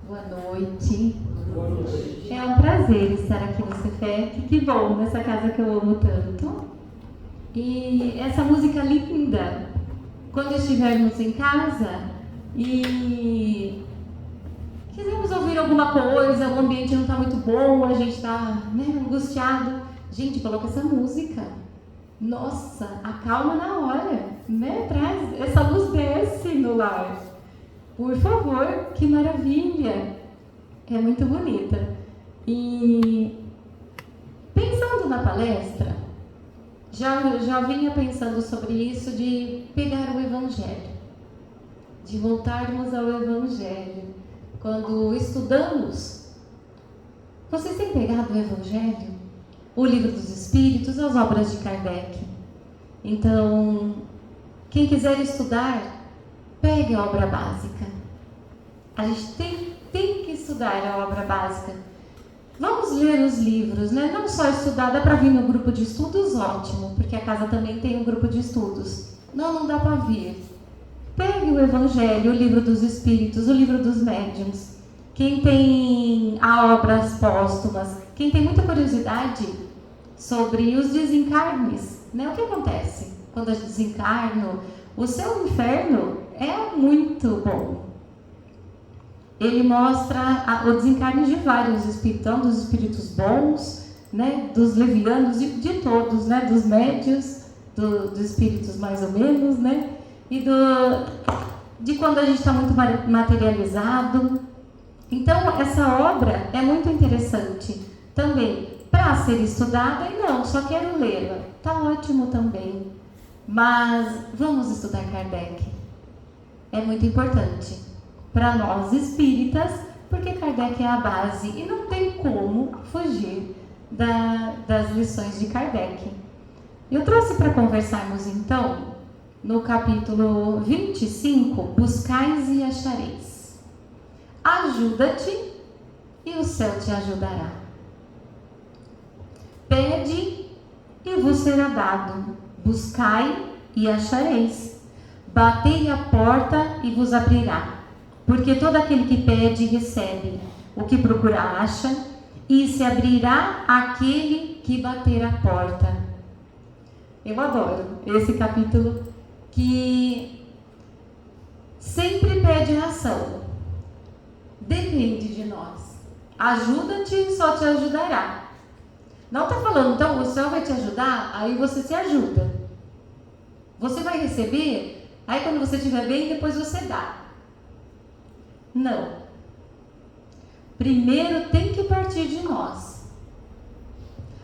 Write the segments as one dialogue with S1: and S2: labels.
S1: Boa noite. É um prazer estar aqui no Cefet. Que bom, nessa casa que eu amo tanto. E essa música linda, quando estivermos em casa e quisermos ouvir alguma coisa, o ambiente não está muito bom, a gente está angustiado. Gente, coloca essa música. Nossa, acalma na hora, né? Traz, essa luz desce no lar. Por favor, que maravilha! É muito bonita. E pensando na palestra, já vinha pensando sobre isso de pegar o Evangelho, de voltarmos ao Evangelho. Quando estudamos, vocês têm pegado o Evangelho? O Livro dos Espíritos, as obras de Kardec. Então, quem quiser estudar, pegue a obra básica. A gente tem que estudar a obra básica. Vamos ler os livros, né? Não só estudar, dá para vir no grupo de estudos, ótimo, porque a casa também tem um grupo de estudos. Não dá para vir. Pegue o Evangelho, o Livro dos Espíritos, o Livro dos Médiuns. Quem tem obras póstumas, quem tem muita curiosidade sobre os desencarnes, né? O que acontece quando a gente desencarna? O seu inferno é muito bom. Ele mostra o desencarne de vários espíritos, então, dos espíritos bons, né? Dos levianos, de todos, né? Dos médios, dos espíritos mais ou menos, né? E de quando a gente está muito materializado. Então, essa obra é muito interessante também para ser estudada, e não, só quero lê-la. Está ótimo também. Mas vamos estudar Kardec. É muito importante para nós espíritas, porque Kardec é a base e não tem como fugir das lições de Kardec. Eu trouxe para conversarmos então no capítulo 25, Buscais e achareis. Ajuda-te e o céu te ajudará. Pede e vos será dado. Buscai e achareis. Batei a porta e vos abrirá. Porque todo aquele que pede, recebe. O que procura, acha. E se abrirá aquele que bater a porta. Eu adoro esse capítulo, que sempre pede ação. Depende de nós. Ajuda-te, só te ajudará. Não está falando, então o céu vai te ajudar, aí você se ajuda. Você vai receber, aí quando você estiver bem, depois você dá. Não. Primeiro tem que partir de nós.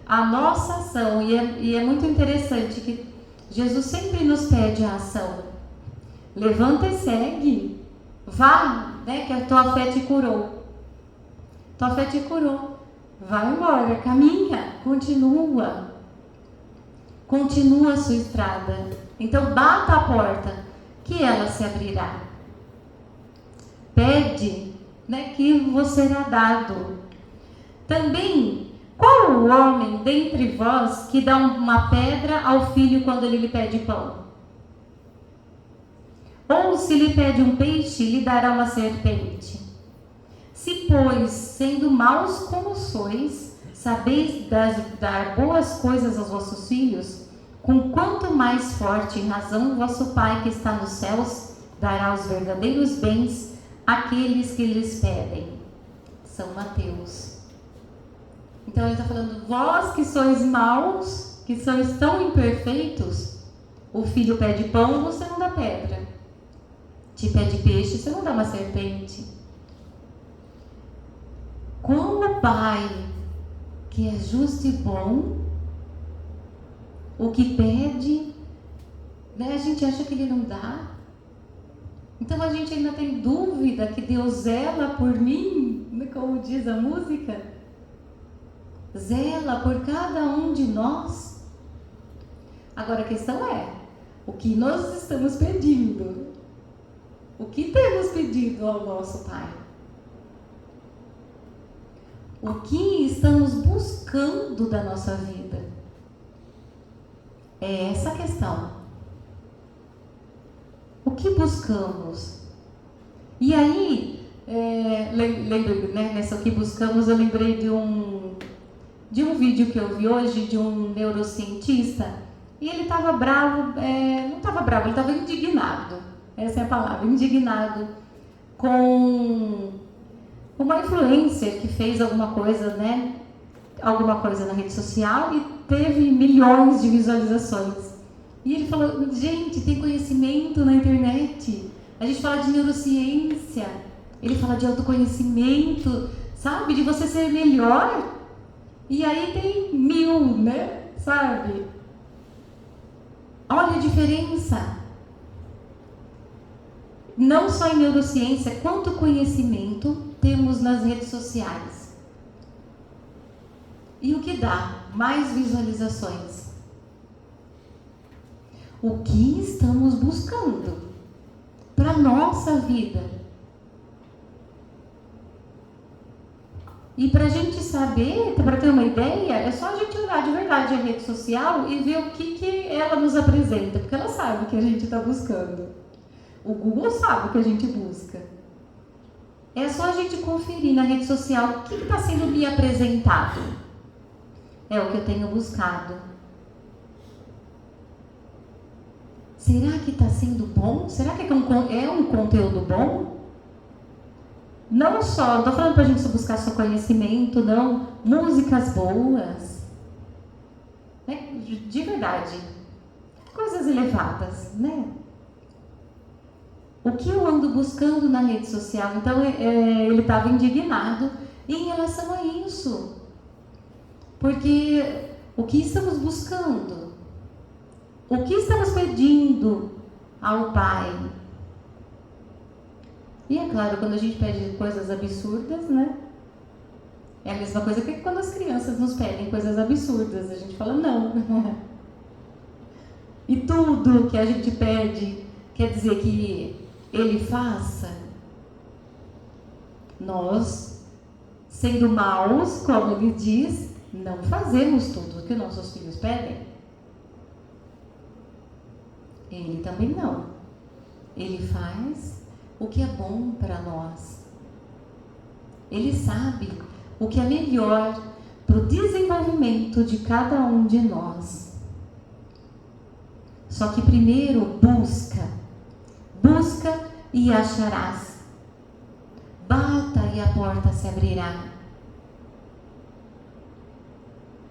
S1: A nossa ação, e é muito interessante que Jesus sempre nos pede a ação. Levanta e segue. Vá, né, que a tua fé te curou. Tua fé te curou. Vai embora, caminha, continua. Continua a sua estrada. Então bata a porta, que ela se abrirá. Pede, né, que vos será dado. Também, qual o homem dentre vós que dá uma pedra ao filho quando ele lhe pede pão? Ou se lhe pede um peixe, lhe dará uma serpente? Se, pois, sendo maus como sois, sabeis dar boas coisas aos vossos filhos, com quanto mais forte razão vosso Pai que está nos céus dará os verdadeiros bens àqueles que lhes pedem. São Mateus. Então ele está falando, vós que sois maus, que sois tão imperfeitos, o filho pede pão, você não dá pedra. Te pede peixe, você não dá uma serpente. Como o Pai, que é justo e bom, o que pede, né, a gente acha que ele não dá. Então a gente ainda tem dúvida que Deus zela por mim, como diz a música. Zela por cada um de nós. Agora a questão é, o que nós estamos pedindo? O que temos pedido ao nosso Pai? O que estamos buscando da nossa vida? É essa a questão. O que buscamos? E aí, lembro, né, nessa que buscamos, eu lembrei de um vídeo que eu vi hoje de um neurocientista, e ele estava bravo, não estava bravo, ele estava indignado, essa é a palavra, indignado com uma influencer que fez alguma coisa, né, alguma coisa na rede social e teve milhões de visualizações. E ele falou, gente, tem conhecimento na internet, a gente fala de neurociência, ele fala de autoconhecimento, sabe, de você ser melhor, e aí tem 1000, né, sabe? Olha a diferença. Não só em neurociência, quanto conhecimento temos nas redes sociais. E o que dá? Mais visualizações. O que estamos buscando para a nossa vida? E para a gente saber, para ter uma ideia, é só a gente olhar de verdade a rede social e ver o que ela nos apresenta, porque ela sabe o que a gente está buscando. O Google sabe o que a gente busca. É só a gente conferir na rede social o que está sendo me apresentado. É o que eu tenho buscado. Será que está sendo bom? Será que é um conteúdo bom? Não só, não estou falando para a gente buscar só conhecimento, não. Músicas boas. Né? De verdade. Coisas elevadas, né? O que eu ando buscando na rede social? Então, ele estava indignado em relação a isso. Porque o que estamos buscando? O que estamos pedindo ao Pai? E é claro, quando a gente pede coisas absurdas, né? É a mesma coisa que quando as crianças nos pedem coisas absurdas. A gente fala, não. E tudo que a gente pede quer dizer que Ele faça. Nós, sendo maus, como Ele diz, não fazemos tudo o que nossos filhos pedem. Ele também não. Ele faz o que é bom para nós. Ele sabe o que é melhor para o desenvolvimento de cada um de nós. Só que primeiro busca e acharás. Bata e a porta se abrirá.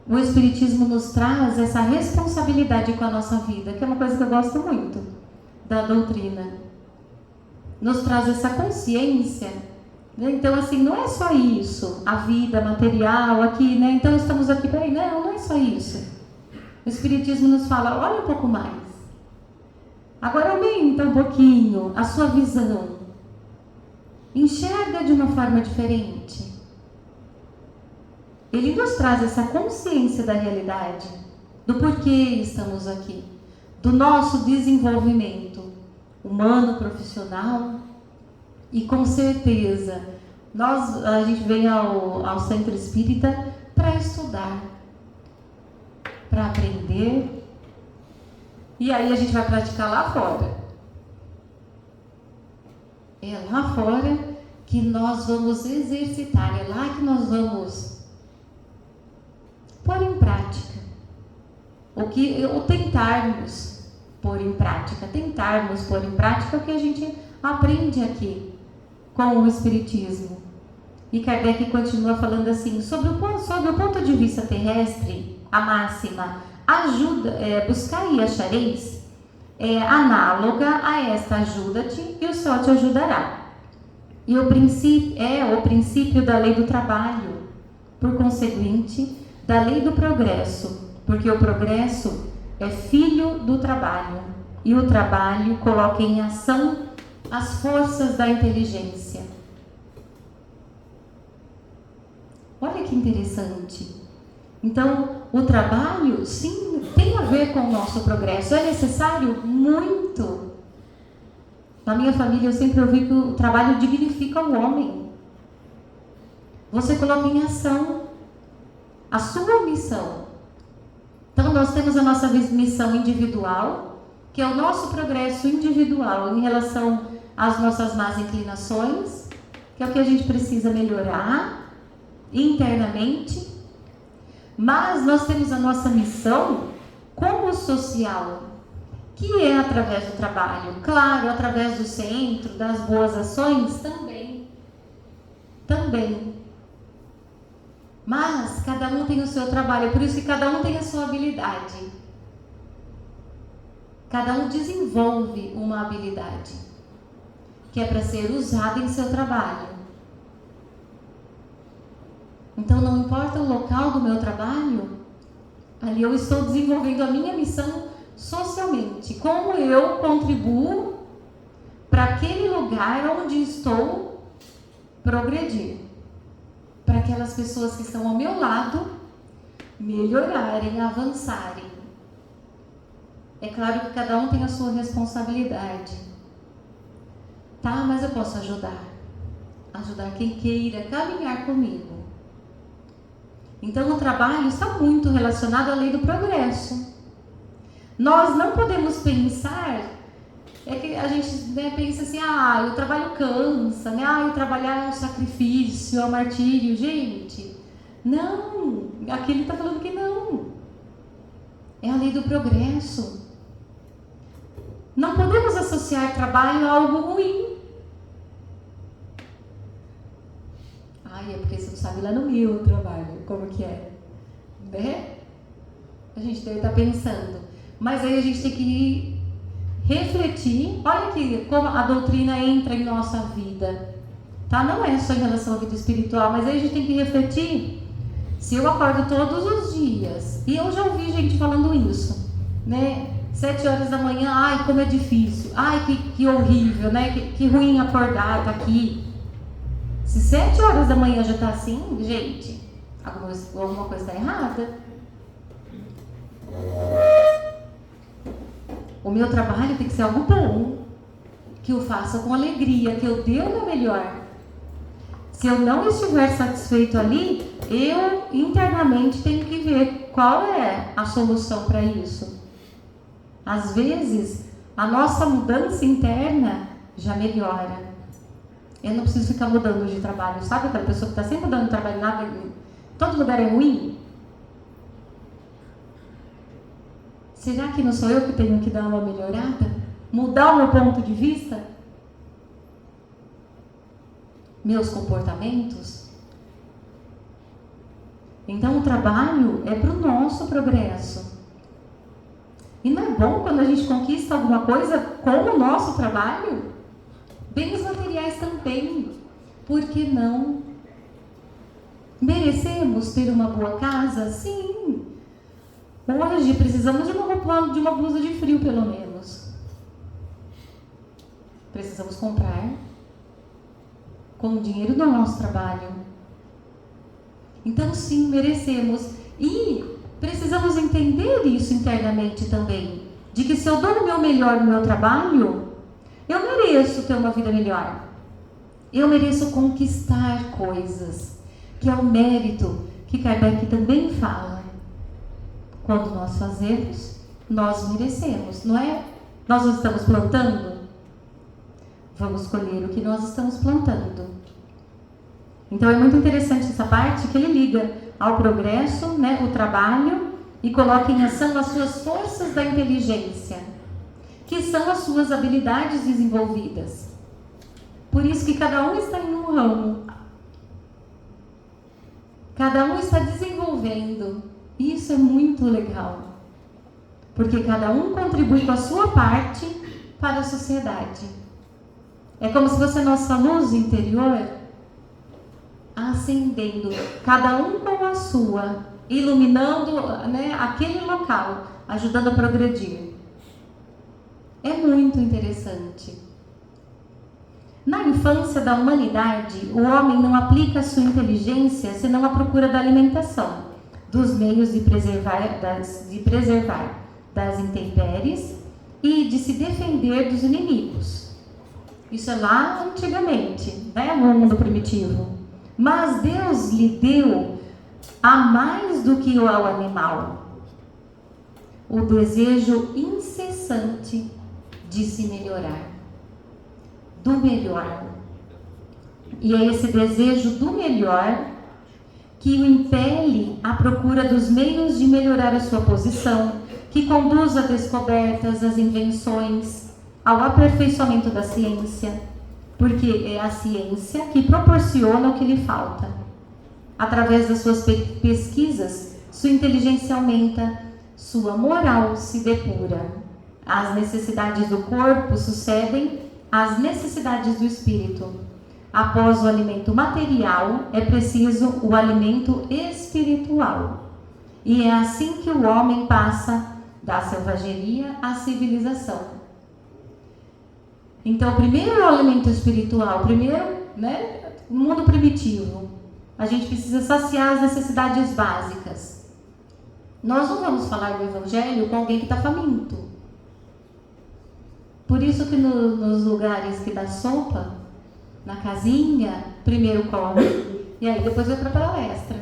S1: O Espiritismo nos traz essa responsabilidade com a nossa vida, que é uma coisa que eu gosto muito da doutrina. Nos traz essa consciência, né? Então, assim, não é só isso, a vida material aqui, né? Então, estamos aqui, peraí, não é só isso. O Espiritismo nos fala, olha um pouco mais. Agora aumenta um pouquinho a sua visão. Enxerga de uma forma diferente. Ele nos traz essa consciência da realidade, do porquê estamos aqui, do nosso desenvolvimento humano, profissional, e com certeza a gente vem ao Centro Espírita para estudar, para aprender, e aí a gente vai praticar lá fora. É lá fora que nós vamos exercitar, é lá que nós vamos pôr em prática, ou tentarmos pôr em prática o que a gente aprende aqui com o Espiritismo. E Kardec continua falando assim, sobre o ponto de vista terrestre, a máxima, buscar e achareis, é análoga a esta, ajuda-te e o céu te ajudará. E o princípio da lei do trabalho, por conseguinte, da lei do progresso, porque o progresso é filho do trabalho, e o trabalho coloca em ação as forças da inteligência. Olha que interessante. Então, o trabalho, sim, tem a ver com o nosso progresso. É necessário? Muito. Na minha família, eu sempre ouvi que o trabalho dignifica o homem. Você coloca em ação a sua missão. Então, nós temos a nossa missão individual, que é o nosso progresso individual em relação às nossas más inclinações, que é o que a gente precisa melhorar internamente, mas nós temos a nossa missão como social, que é através do trabalho, claro, através do centro, das boas ações também. Mas cada um tem o seu trabalho, por isso que cada um tem a sua habilidade. Cada um desenvolve uma habilidade que é para ser usada em seu trabalho. Então não importa o local do meu trabalho, ali eu estou desenvolvendo a minha missão socialmente. Como eu contribuo para aquele lugar onde estou progredir. Para aquelas pessoas que estão ao meu lado melhorarem, avançarem. É claro que cada um tem a sua responsabilidade. Tá, mas eu posso ajudar. Ajudar quem queira caminhar comigo. Então o trabalho está muito relacionado à lei do progresso. Nós não podemos pensar, é que a gente pensa assim, o trabalho cansa, o trabalhar é um sacrifício, é um martírio. Gente, não, aqui ele está falando que não. É a lei do progresso. Não podemos associar trabalho a algo ruim. É porque você não sabe lá no meu trabalho como que é, né? A gente deve estar pensando. Mas aí a gente tem que refletir. Olha aqui como a doutrina entra em nossa vida, tá? Não é só em relação à vida espiritual, mas aí a gente tem que refletir. Se eu acordo todos os dias, e eu já ouvi gente falando isso, né? 7 horas da manhã, como é difícil, que horrível, né? Que ruim acordar, tá aqui. Se 7 horas da manhã já está assim, gente, alguma coisa está errada. O meu trabalho tem que ser algo bom, que eu faça com alegria, que eu dê o meu melhor. Se eu não estiver satisfeito ali, eu internamente tenho que ver qual é a solução para isso. Às vezes, a nossa mudança interna já melhora. Eu não preciso ficar mudando de trabalho, sabe? Aquela pessoa que está sempre mudando de trabalho, todo lugar é ruim. Será que não sou eu que tenho que dar uma melhorada? Mudar o meu ponto de vista? Meus comportamentos? Então o trabalho é para o nosso progresso. E não é bom quando a gente conquista alguma coisa com o nosso trabalho? Bens materiais também. Por que não? Merecemos ter uma boa casa? Sim. Hoje precisamos de uma blusa de frio, pelo menos. Precisamos comprar com o dinheiro do nosso trabalho. Então, sim, merecemos. E precisamos entender isso internamente também. De que se eu dou o meu melhor no meu trabalho, eu mereço ter uma vida melhor. Eu mereço conquistar coisas, que é o mérito que Kardec também fala. Quando nós fazemos, nós merecemos, não é? Nós não estamos plantando? Vamos colher o que nós estamos plantando. Então é muito interessante essa parte que ele liga ao progresso, né, o trabalho, e coloca em ação as suas forças da inteligência, que são as suas habilidades desenvolvidas. Por isso que cada um está em um ramo. Cada um está desenvolvendo. Isso é muito legal. Porque cada um contribui com a sua parte para a sociedade. É como se fosse a nossa luz interior acendendo, cada um com a sua, iluminando, né, aquele local, ajudando a progredir. É muito interessante. Na infância da humanidade, o homem não aplica a sua inteligência senão à procura da alimentação, dos meios de preservar das intempéries e de se defender dos inimigos. Isso é lá antigamente, né, no mundo primitivo. Mas Deus lhe deu a mais do que ao animal o desejo incessante de se melhorar, do melhor. E é esse desejo do melhor que o impele à procura dos meios de melhorar a sua posição, que conduz a descobertas, às invenções, ao aperfeiçoamento da ciência, porque é a ciência que proporciona o que lhe falta. Através das suas pesquisas, sua inteligência aumenta, sua moral se depura. As necessidades do corpo sucedem às necessidades do espírito. Após o alimento material, é preciso o alimento espiritual. E é assim que o homem passa da selvageria à civilização. Então, primeiro é o alimento espiritual, no mundo primitivo, a gente precisa saciar as necessidades básicas. Nós não vamos falar do Evangelho com alguém que está faminto. Por isso que nos lugares que dá sopa, na casinha, primeiro come e aí depois vai para a palestra.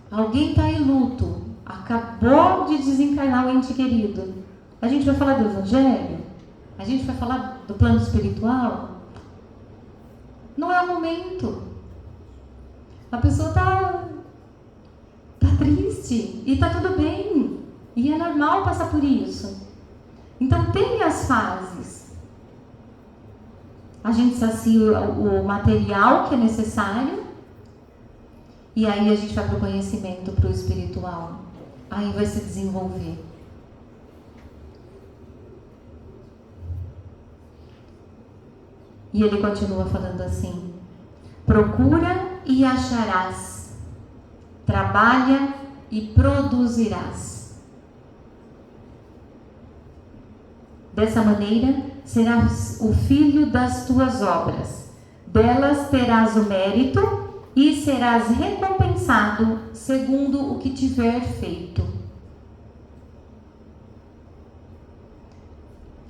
S1: Alguém está em luto, acabou de desencarnar o ente querido. A gente vai falar do Evangelho? A gente vai falar do plano espiritual? Não é o momento. A pessoa está triste e está tudo bem. E é normal passar por isso. Então tem as fases. A gente sacia o material que é necessário. E aí a gente vai para o conhecimento, para o espiritual. Aí vai se desenvolver. E ele continua falando assim: procura e acharás, trabalha e produzirás. Dessa maneira, serás o filho das tuas obras, delas terás o mérito e serás recompensado segundo o que tiver feito.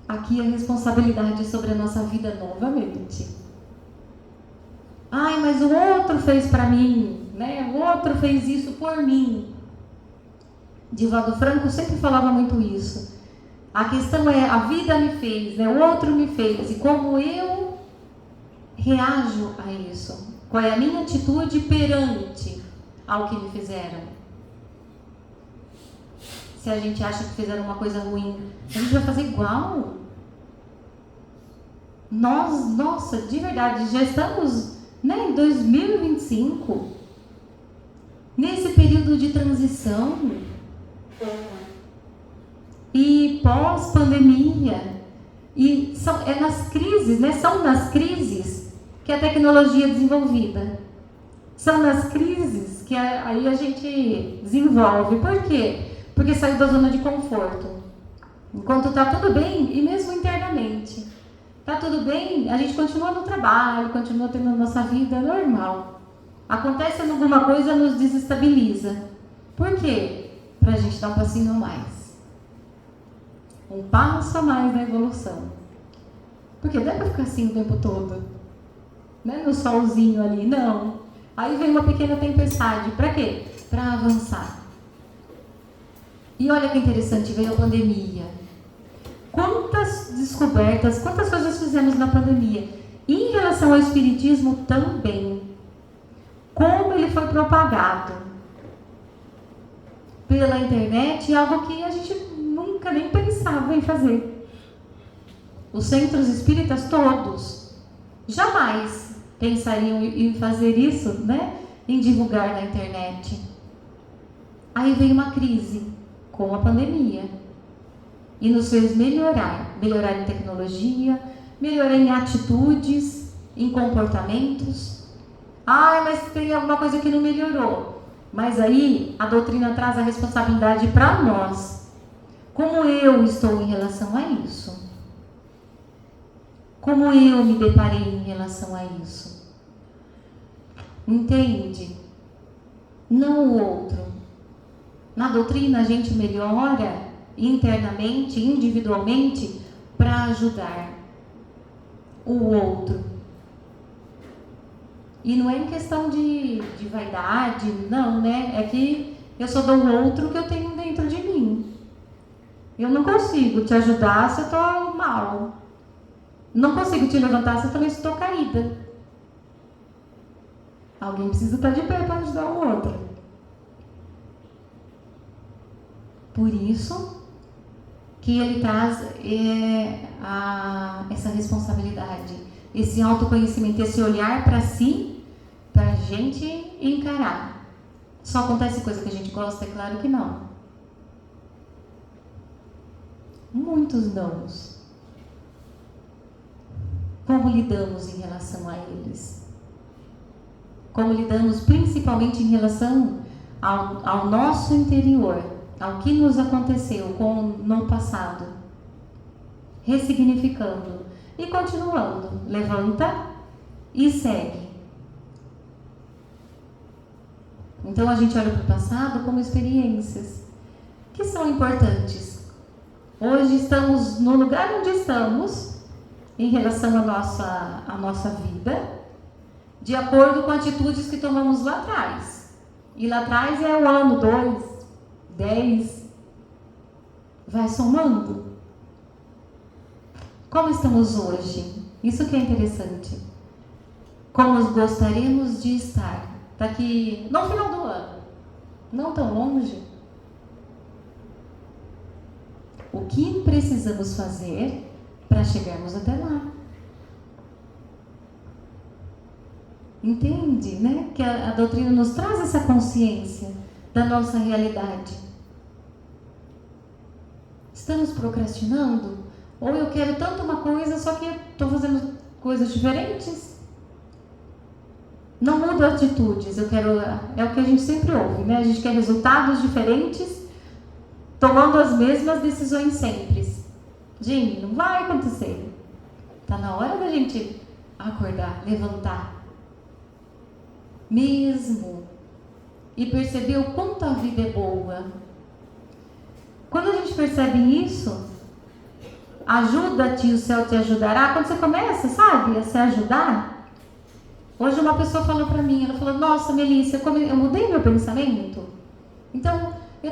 S1: Aqui a responsabilidade sobre a nossa vida novamente. Ai, mas o outro fez para mim, né? O outro fez isso por mim. Divaldo Franco sempre falava muito isso. A questão é, a vida me fez, né? O outro me fez. E como eu reajo a isso? Qual é a minha atitude perante ao que me fizeram? Se a gente acha que fizeram uma coisa ruim, a gente vai fazer igual. Nós, nossa, de verdade, já estamos, em 2025, nesse período de transição e pós-pandemia. E são nas crises que a tecnologia é desenvolvida. São nas crises que aí a gente desenvolve. Por quê? Porque saiu da zona de conforto. Enquanto está tudo bem, e mesmo internamente, está tudo bem, a gente continua no trabalho, continua tendo a nossa vida normal. Acontece alguma coisa, nos desestabiliza. Por quê? Para a gente dar um passinho a mais. Um passo a mais na evolução. Porque dá para ficar assim o tempo todo. No solzinho ali, não. Aí vem uma pequena tempestade. Para quê? Para avançar. E olha que interessante, veio a pandemia. Quantas descobertas, quantas coisas fizemos na pandemia. E em relação ao espiritismo também. Como ele foi propagado pela internet, algo que a gente nunca nem pensava em fazer. Os centros espíritas todos jamais pensariam em fazer isso, em divulgar na internet. Aí veio uma crise com a pandemia e nos fez melhorar em tecnologia, melhorar em atitudes, em comportamentos. Mas tem alguma coisa que não melhorou. Mas aí a doutrina traz a responsabilidade para nós. Como eu estou em relação a isso? Como eu me deparei em relação a isso? Entende? Não o outro. Na doutrina a gente melhora internamente, individualmente, para ajudar o outro. E não é em questão de vaidade, não, É que eu só dou o outro que eu tenho dentro de mim. Eu não consigo te ajudar se eu estou mal. não consigo te levantar se eu também estou caída. Alguém precisa estar de pé para ajudar o outro. Por isso que ele traz essa responsabilidade, esse autoconhecimento, esse olhar para si, para a gente encarar. Só acontece coisa que a gente gosta? É claro que não. Muitos nãos. Como lidamos em relação a eles? Como lidamos principalmente em relação ao nosso interior, ao que nos aconteceu no passado? Ressignificando e continuando. Levanta e segue. Então a gente olha para o passado como experiências que são importantes. Hoje estamos no lugar onde estamos em relação à nossa vida, de acordo com atitudes que tomamos lá atrás. E lá atrás é o ano 2, 10, vai somando. Como estamos hoje? Isso que é interessante. Como gostaríamos de estar daqui, no final do ano, não tão longe. O que precisamos fazer para chegarmos até lá? Entende, né? Que a doutrina nos traz essa consciência da nossa realidade. Estamos procrastinando? Ou eu quero tanto uma coisa, só que estou fazendo coisas diferentes? Não mudo atitudes, eu quero, é o que a gente sempre ouve, né? A gente quer resultados diferentes, tomando as mesmas decisões sempre. Gente, não vai acontecer. Está na hora da gente acordar, levantar. Mesmo. E perceber o quanto a vida é boa. Quando a gente percebe isso, ajuda-te, o céu te ajudará. Quando você começa, sabe, a se ajudar. Hoje uma pessoa falou para mim, ela falou, nossa, Melissa, eu mudei meu pensamento. Então, eu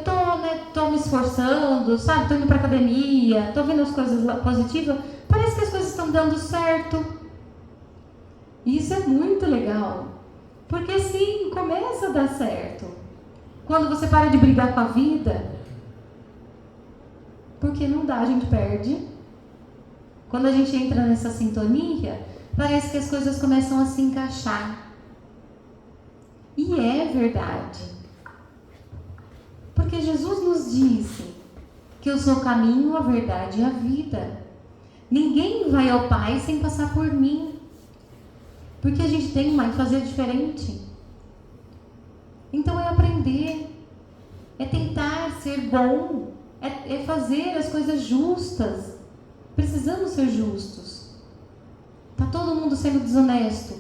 S1: tô me esforçando, sabe, tô indo pra academia, tô vendo as coisas positivas, parece que as coisas estão dando certo. E isso é muito legal. Porque sim, começa a dar certo. Quando você para de brigar com a vida, porque não dá, a gente perde. Quando a gente entra nessa sintonia, parece que as coisas começam a se encaixar. E é verdade. Porque Jesus nos disse que eu sou o caminho, a verdade e a vida. Ninguém vai ao Pai sem passar por mim. Porque a gente tem que fazer diferente. Então é aprender, é tentar ser bom, é fazer as coisas justas. Precisamos ser justos. Está todo mundo sendo desonesto?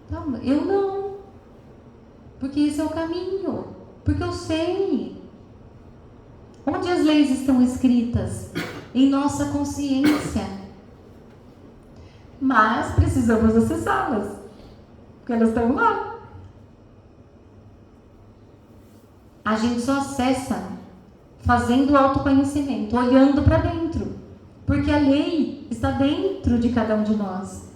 S1: Não, eu não. Porque esse é o caminho. Porque eu sei. Onde as leis estão escritas? Em nossa consciência. Mas precisamos acessá-las. Porque elas estão lá. A gente só acessa fazendo autoconhecimento, olhando para dentro. Porque a lei está dentro de cada um de nós.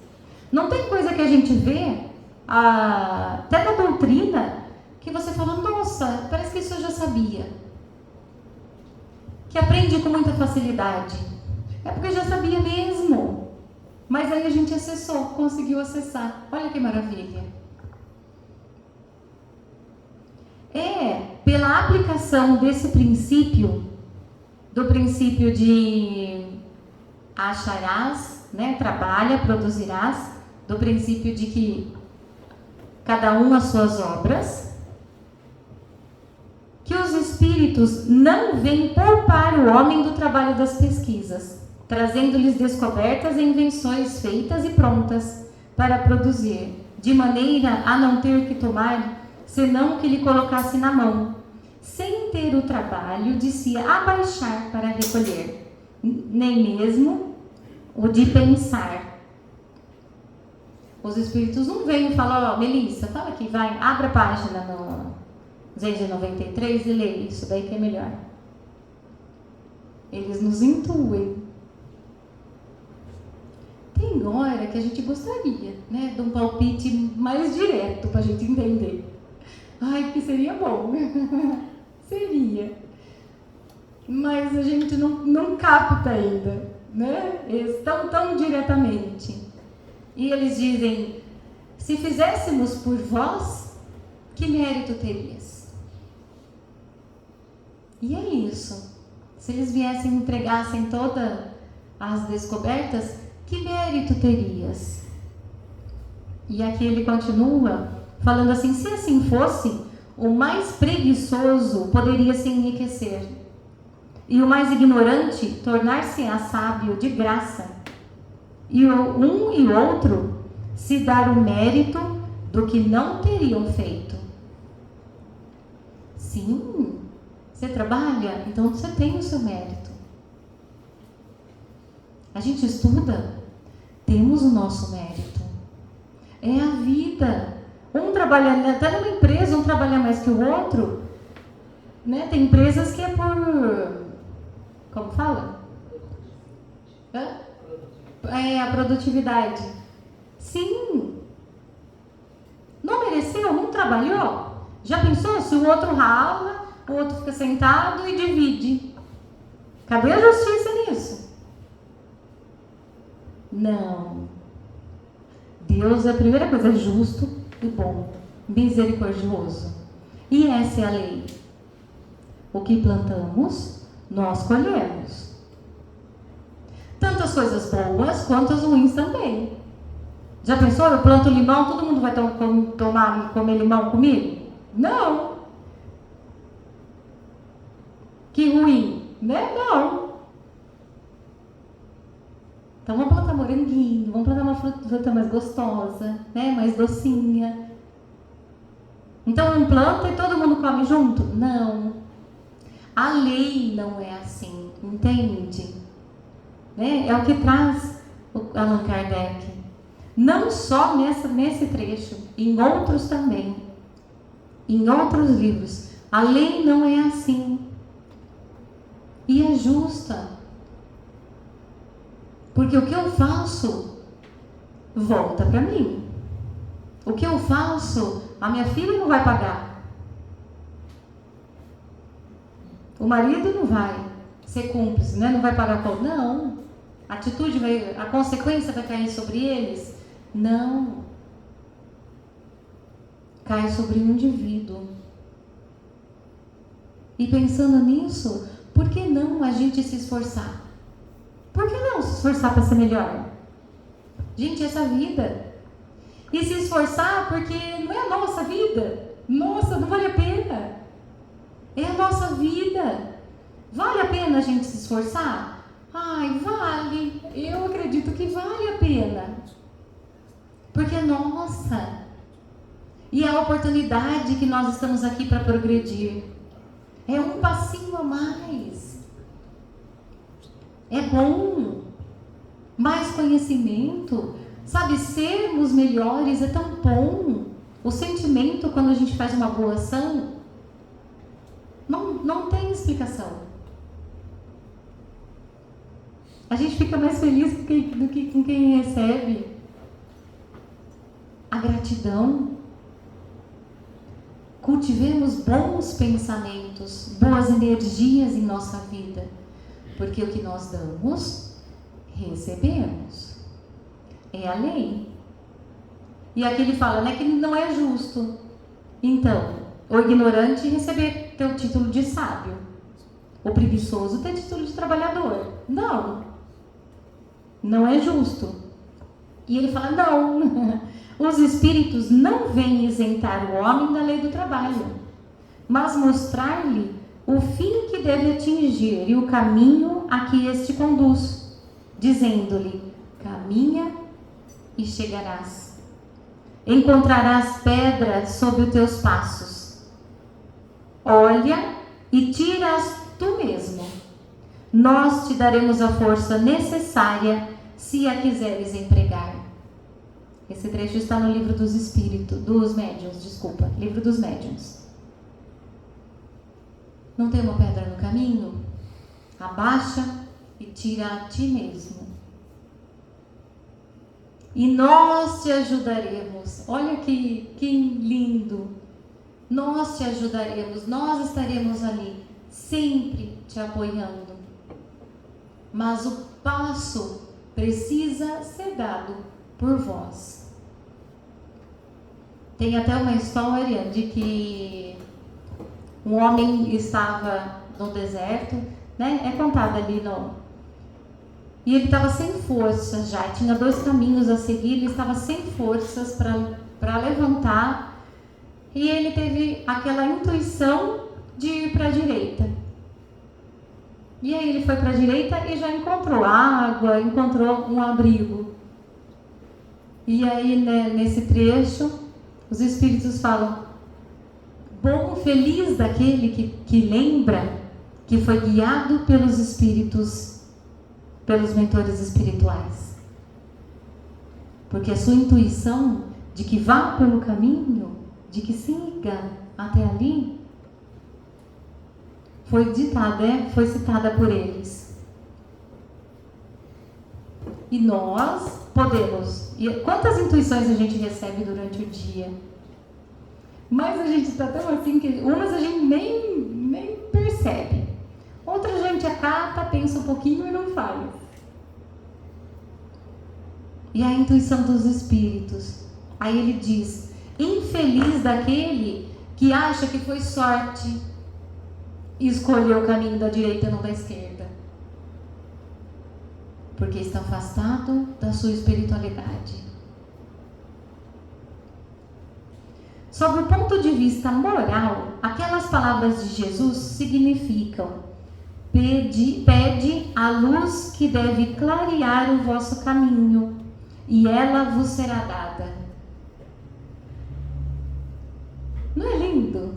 S1: Não tem coisa que a gente vê, até da doutrina, que você fala, nossa, parece que isso eu já sabia. Que aprende com muita facilidade. É porque já sabia mesmo. Mas aí a gente acessou, conseguiu acessar. Olha que maravilha. É pela aplicação desse princípio, do princípio de acharás, né, trabalha, produzirás, do princípio de que cada um as suas obras, que os espíritos não vêm poupar o homem do trabalho das pesquisas, trazendo-lhes descobertas e invenções feitas e prontas para produzir, de maneira a não ter que tomar senão o que lhe colocasse na mão, sem ter o trabalho de se abaixar para recolher, nem mesmo o de pensar. Os espíritos não vêm e falam, Melissa, fala aqui, vai, abre a página no 293 e lê isso, daí que é melhor. Eles nos intuem. Tem hora que a gente gostaria, né, de um palpite mais direto para a gente entender. Ai, que seria bom. Seria. Mas a gente não capta ainda, né? Eles estão tão diretamente. E eles dizem, se fizéssemos por vós, que mérito terias? E é isso. Se eles viessem e entregassem todas as descobertas, que mérito terias? E aqui ele continua falando assim, se assim fosse, o mais preguiçoso poderia se enriquecer, e o mais ignorante tornar-se-á sábio de graça, e um e outro se dar o mérito do que não teriam feito. Sim, você trabalha, então você tem o seu mérito. A gente estuda, temos o nosso mérito. É a vida. Um trabalha, até numa empresa, um trabalha mais que o outro, né? Tem empresas que é por... Como fala? É a produtividade. Sim. Não mereceu? Não trabalhou? Já pensou se o outro rala, o outro fica sentado e divide? Cadê a justiça nisso? Não. Deus, a primeira coisa, é justo e bom, misericordioso. E essa é a lei. O que plantamos, nós colhemos. Tanto as coisas boas quanto as ruins também. Já pensou? Eu planto limão, todo mundo vai comer limão comigo? Não. Que ruim, né? Não. Então vamos plantar moranguinho, vamos plantar uma fruta mais gostosa, né? Mais docinha. Então não planta e todo mundo come junto? Não. A lei não é assim, entende? Né? É o que traz o Allan Kardec. Não só nesse trecho, em outros também. Em outros livros. A lei não é assim. E é justa. Porque o que eu faço volta para mim. O que eu faço, a minha filha não vai pagar. O marido não vai ser cúmplice, né? Não vai pagar conta. Não. A consequência vai cair sobre eles? Não. Cai sobre um indivíduo. E pensando nisso, por que não a gente se esforçar? Por que não se esforçar para ser melhor? Gente, essa vida. E se esforçar porque não é a nossa vida. Nossa, não vale a pena. É a nossa vida. Vale a pena a gente se esforçar? Ai, vale. Eu acredito que vale a pena. Porque é nossa. E é a oportunidade que nós estamos aqui para progredir. É um passinho a mais. É bom. Mais conhecimento. Sabe, sermos melhores é tão bom. O sentimento quando a gente faz uma boa ação não tem explicação. A gente fica mais feliz do que com quem recebe. A gratidão. Cultivemos bons pensamentos, boas energias em nossa vida. Porque o que nós damos, recebemos. É a lei. E aqui ele fala, né, que não é justo. Então, o ignorante receber ter o título de sábio. O preguiçoso ter título de trabalhador. Não. Não é justo. E ele fala, não. Os espíritos não vêm isentar o homem da lei do trabalho, mas mostrar-lhe o fim que deve atingir e o caminho a que este conduz, dizendo-lhe, caminha e chegarás. Encontrarás pedras sob os teus passos. Olha e tira-as tu mesmo. Nós te daremos a força necessária se a quiseres empregar. Esse trecho está no livro dos espíritos, livro dos médiuns. Não tem uma pedra no caminho? Abaixa e tira a ti mesmo. e nós te ajudaremos. Olha que lindo. Nós te ajudaremos, nós estaremos ali, sempre te apoiando. Mas o passo precisa ser dado por vós. Tem até uma história de que um homem estava no deserto, né? É contado ali e ele estava sem forças já, tinha 2 caminhos a seguir, ele estava sem forças para levantar, e ele teve aquela intuição de ir para a direita. E aí ele foi para a direita e já encontrou água, encontrou um abrigo. E aí, né, nesse trecho, os espíritos falam: bom, feliz daquele que lembra que foi guiado pelos espíritos, pelos mentores espirituais. Porque a sua intuição de que vá pelo caminho, de que siga até ali, foi ditada, foi citada por eles. E nós podemos. E quantas intuições a gente recebe durante o dia? Mas a gente está tão assim que umas a gente nem percebe. Outras a gente acata, pensa um pouquinho e não faz. E a intuição dos espíritos. Aí ele diz: infeliz daquele que acha que foi sorte e escolheu o caminho da direita e não da esquerda, porque está afastado da sua espiritualidade. Sob o ponto de vista moral, aquelas palavras de Jesus significam: pede a luz que deve clarear o vosso caminho, e ela vos será dada. Não é lindo?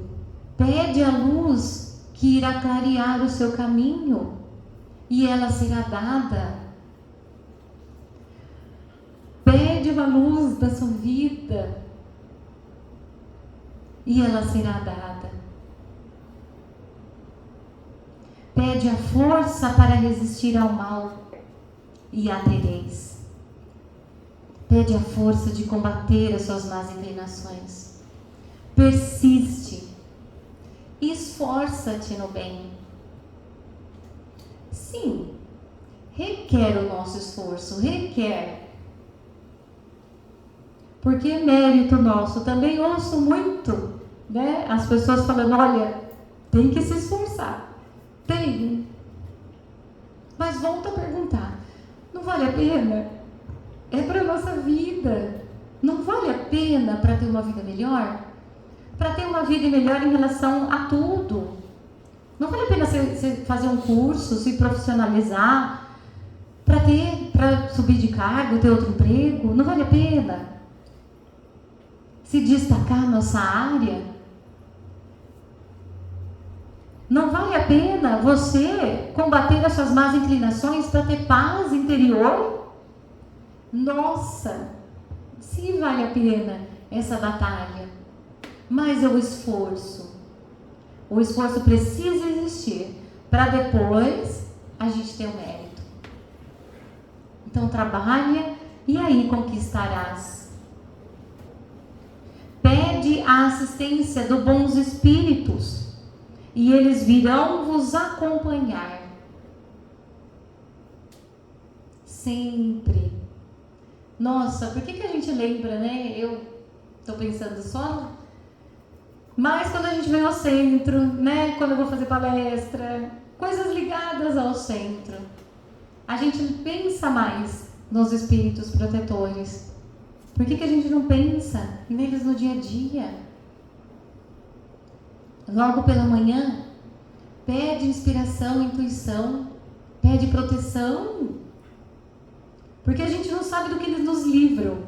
S1: Pede a luz que irá clarear o seu caminho, e ela será dada. Pede a luz da sua vida, e ela será dada. Pede a força para resistir ao mal, e a tereis. Pede a força de combater as suas más inclinações. Persiste. Esforça-te no bem. Sim, requer o nosso esforço, requer. Porque é mérito nosso. Também ouço muito, né, as pessoas falando: olha, tem que se esforçar. Tem. Mas volto a perguntar: não vale a pena? É para a nossa vida. Não vale a pena para ter uma vida melhor? Para ter uma vida melhor em relação a tudo. Não vale a pena você fazer um curso, se profissionalizar, para subir de cargo, ter outro emprego? Não vale a pena se destacar na nossa área? Não vale a pena você combater as suas más inclinações para ter paz interior? Nossa, sim, vale a pena essa batalha. Mas é o esforço. O esforço precisa existir para depois a gente ter o mérito. Então trabalha e aí conquistarás. Pede a assistência dos bons espíritos e eles virão vos acompanhar. Sempre. Nossa, por que a gente lembra, né? Eu estou pensando só. Mas quando a gente vem ao centro, né? Quando eu vou fazer palestra, coisas ligadas ao centro, a gente pensa mais nos espíritos protetores. Por que a gente não pensa neles no dia a dia? Logo pela manhã, pede inspiração, intuição, pede proteção. Porque a gente não sabe do que eles nos livram.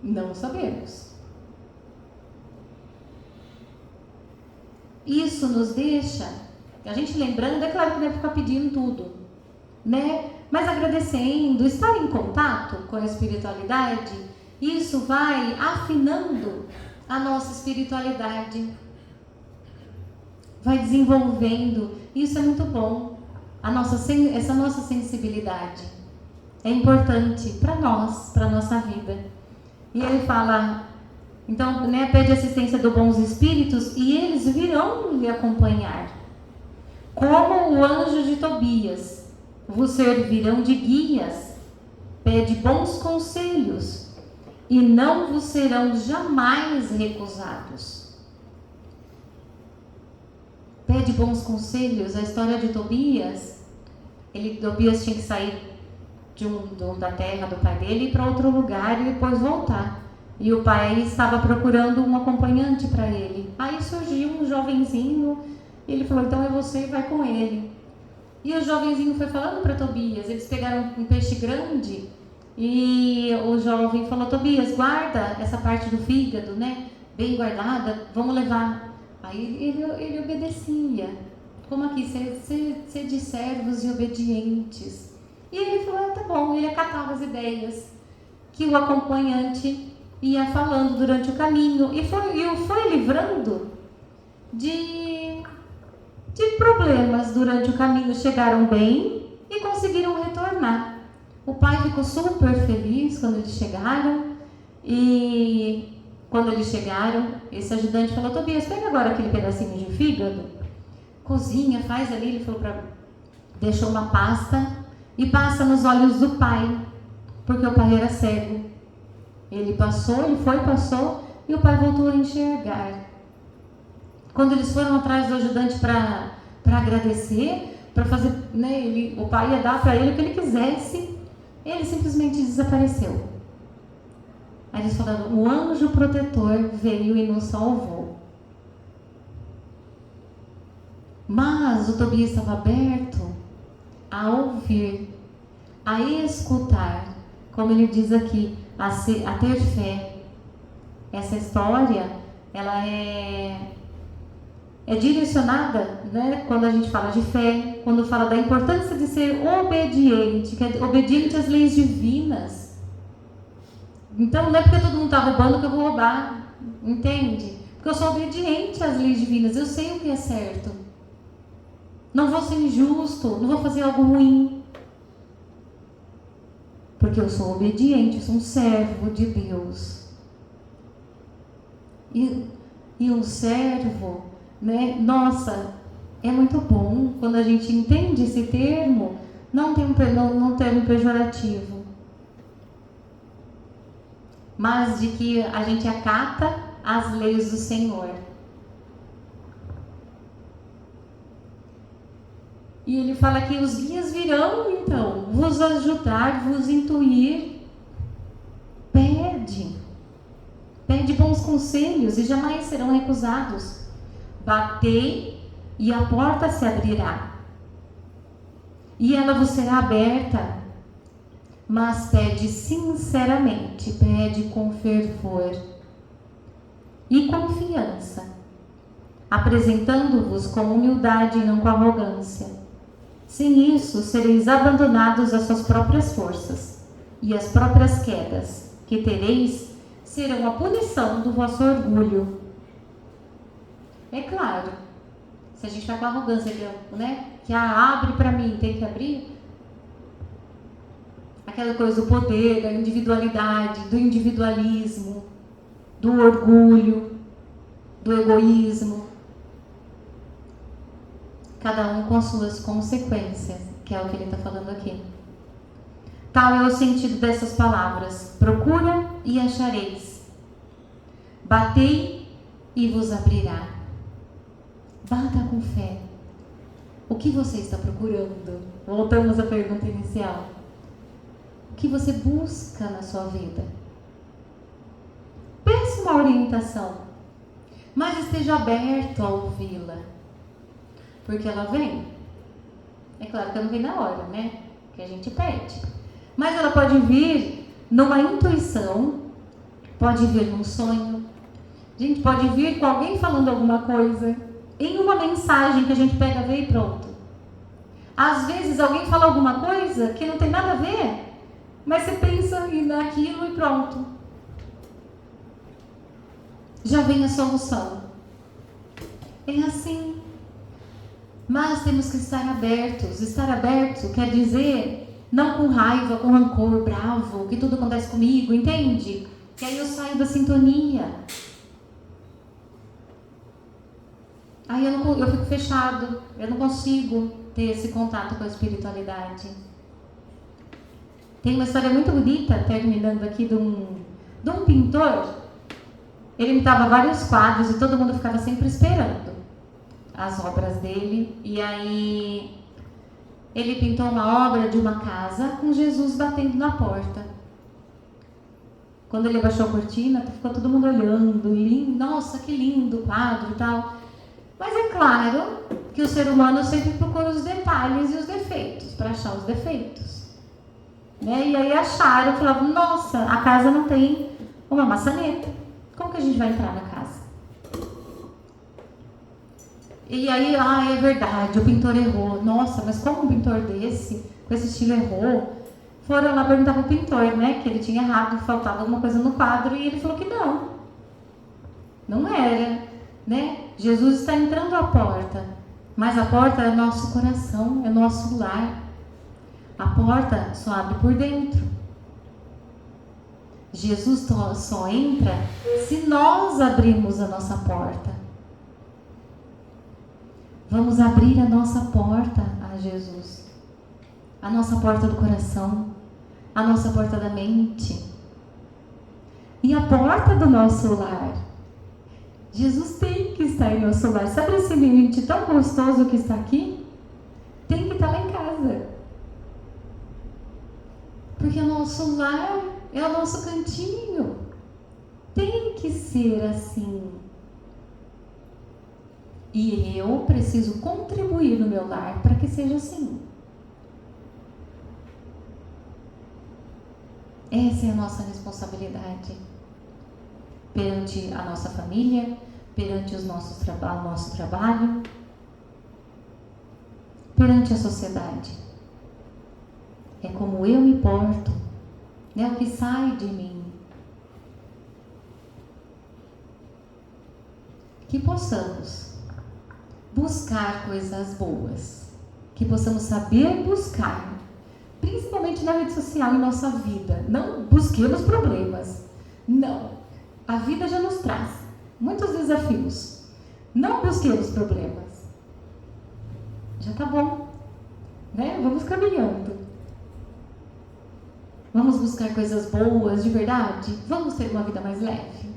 S1: Não sabemos. Isso nos deixa, a gente lembrando, é claro que não é ficar pedindo tudo, né? Mas agradecendo, estar em contato com a espiritualidade, isso vai afinando a nossa espiritualidade, vai desenvolvendo. Isso é muito bom, essa nossa sensibilidade. é importante para nós, para a nossa vida. E ele fala, então, né, pede assistência dos bons espíritos e eles virão lhe acompanhar. Como o anjo de Tobias, vos servirão de guias, pede bons conselhos e não vos serão jamais recusados. Pede bons conselhos. A história de Tobias, Tobias tinha que sair da terra do pai dele para outro lugar e depois voltar. E o pai estava procurando um acompanhante para ele. Aí surgiu um jovenzinho, ele falou, então é você e vai com ele. E o jovenzinho foi falando para Tobias, eles pegaram um peixe grande e o jovem falou, Tobias, guarda essa parte do fígado, né? Bem guardada, vamos levar. Aí ele obedecia. Como aqui, ser de servos e obedientes. E ele falou, tá bom, ele acatava as ideias que o acompanhante ia falando durante o caminho. E o foi livrando de problemas durante o caminho. Chegaram bem e conseguiram retornar. O pai ficou super feliz quando eles chegaram. E quando eles chegaram, esse ajudante falou, Tobias, pega agora aquele pedacinho de fígado, cozinha, faz ali. Ele falou deixou uma pasta e passa nos olhos do pai, porque o pai era cego. Ele passou e o pai voltou a enxergar. Quando eles foram atrás do ajudante para agradecer, para fazer, né, o pai ia dar para ele o que ele quisesse, ele simplesmente desapareceu. Aí eles falaram, o anjo protetor veio e nos salvou. Mas o Tobias estava aberto a ouvir, a escutar, como ele diz aqui, a ter fé. Essa história, ela é direcionada, né, quando a gente fala de fé, quando fala da importância de ser obediente, que é obediente às leis divinas. Então, não é porque todo mundo está roubando que eu vou roubar, entende? Porque eu sou obediente às leis divinas, eu sei o que é certo. Não vou ser injusto, não vou fazer algo ruim. Porque eu sou obediente, eu sou um servo de Deus. E um servo, né? Nossa, é muito bom quando a gente entende esse termo, não termo pejorativo. Mas de que a gente acata as leis do Senhor. E ele fala que os guias virão, então, vos ajudar, vos intuir. Pede bons conselhos e jamais serão recusados. Batei e a porta se abrirá. E ela vos será aberta. Mas pede sinceramente, pede com fervor e confiança, apresentando-vos com humildade e não com arrogância. Sem isso, sereis abandonados às suas próprias forças, e as próprias quedas que tereis serão a punição do vosso orgulho. É claro, se a gente está com arrogância, né, que abre para mim, tem que abrir, aquela coisa do poder, da individualidade, do individualismo, do orgulho, do egoísmo. Cada um com suas consequências, que é o que ele está falando aqui. Tal é o sentido dessas palavras. Procura e achareis. Batei e vos abrirá. Bata com fé. O que você está procurando? Voltamos à pergunta inicial. O que você busca na sua vida? Peça uma orientação, mas esteja aberto a ouvi-la, porque ela vem. É claro que ela não vem na hora, né? Que a gente pede. Mas ela pode vir numa intuição, pode vir num sonho, a gente pode vir com alguém falando alguma coisa, em uma mensagem que a gente pega, vê e pronto. Às vezes alguém fala alguma coisa que não tem nada a ver, mas você pensa naquilo e pronto. Já vem a solução. É assim. Mas temos que estar abertos. Estar aberto quer dizer Não com raiva, com rancor, bravo, que tudo acontece comigo, entende? Que aí eu saio da sintonia. Aí eu fico fechado, eu não consigo ter esse contato com a espiritualidade. Tem uma história muito bonita, terminando aqui, de um pintor. Ele pintava vários quadros e todo mundo ficava sempre esperando as obras dele. E aí ele pintou uma obra de uma casa com Jesus batendo na porta. Quando ele abaixou a cortina, ficou todo mundo olhando, lindo, nossa, que lindo o quadro e tal. Mas é claro que o ser humano sempre procura os detalhes e os defeitos, para achar os defeitos. Né? E aí acharam, falavam, nossa, a casa não tem uma maçaneta. Como que a gente vai entrar na casa? E aí, é verdade, o pintor errou. Nossa, mas como um pintor desse, com esse estilo, errou? Foram lá perguntar pro pintor, né, que ele tinha errado, faltava alguma coisa no quadro, e ele falou que não era, né? Jesus está entrando à porta, mas a porta é o nosso coração, é o nosso lar. A porta só abre por dentro. Jesus só entra se nós abrirmos a nossa porta. Vamos abrir a nossa porta a Jesus. A nossa porta do coração. A nossa porta da mente. E a porta do nosso lar. Jesus tem que estar em nosso lar. Sabe esse ambiente tão gostoso que está aqui? Tem que estar lá em casa. Porque o nosso lar é o nosso cantinho. Tem que ser assim. E eu preciso contribuir no meu lar para que seja assim. Essa é a nossa responsabilidade. Perante a nossa família, perante o nosso trabalho, perante a sociedade. É como eu me porto, é o que sai de mim. Que possamos buscar coisas boas, que possamos saber buscar, principalmente na rede social, em nossa vida. Não busquemos problemas, não. A vida já nos traz muitos desafios. Não busquemos problemas. Já tá bom, né? Vamos caminhando. Vamos buscar coisas boas, de verdade? Vamos ter uma vida mais leve?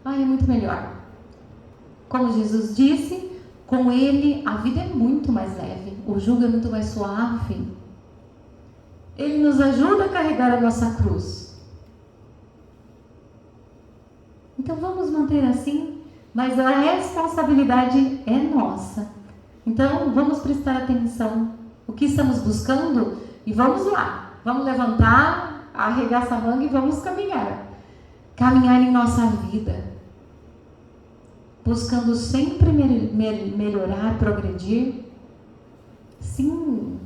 S1: É muito melhor. Como Jesus disse, com Ele a vida é muito mais leve. O jugo é muito mais suave. Ele nos ajuda a carregar a nossa cruz. Então vamos manter assim, mas a responsabilidade é nossa. Então vamos prestar atenção o que estamos buscando e vamos lá. Vamos levantar, arregaçar a manga e vamos caminhar. Caminhar em nossa vida. Buscando sempre melhorar, progredir. Sim.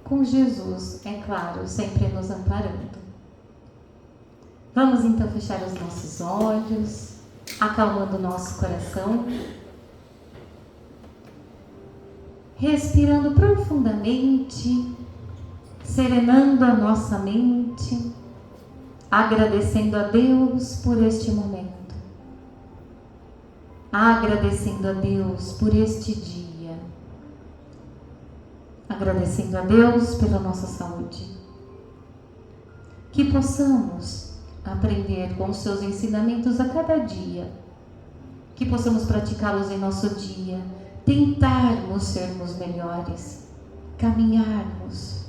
S1: Com Jesus, é claro, sempre nos amparando. Vamos então fechar os nossos olhos, acalmando o nosso coração, respirando profundamente, serenando a nossa mente, agradecendo a Deus por este momento, agradecendo a Deus por este dia, agradecendo a Deus pela nossa saúde, que possamos aprender com os seus ensinamentos a cada dia, que possamos praticá-los em nosso dia, tentarmos sermos melhores, caminharmos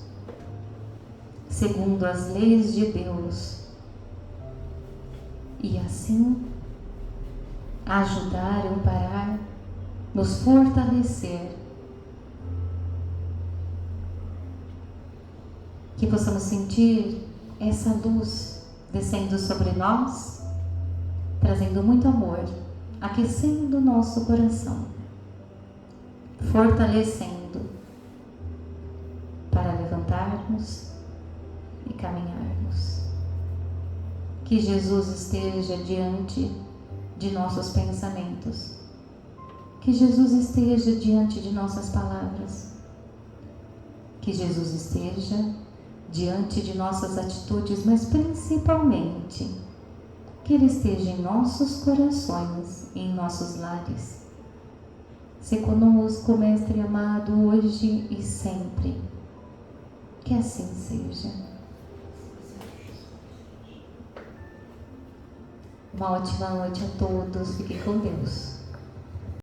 S1: segundo as leis de Deus e assim ajudar, amparar, nos fortalecer, que possamos sentir essa luz descendo sobre nós, trazendo muito amor, aquecendo o nosso coração, fortalecendo para levantarmos e caminharmos. Que Jesus esteja diante de nossos pensamentos, que Jesus esteja diante de nossas palavras, Que Jesus esteja diante de nossas atitudes, mas principalmente que Ele esteja em nossos corações e em nossos lares. Se conosco, Mestre amado, hoje e sempre. Que assim seja. Uma ótima noite a todos. Fiquem com Deus.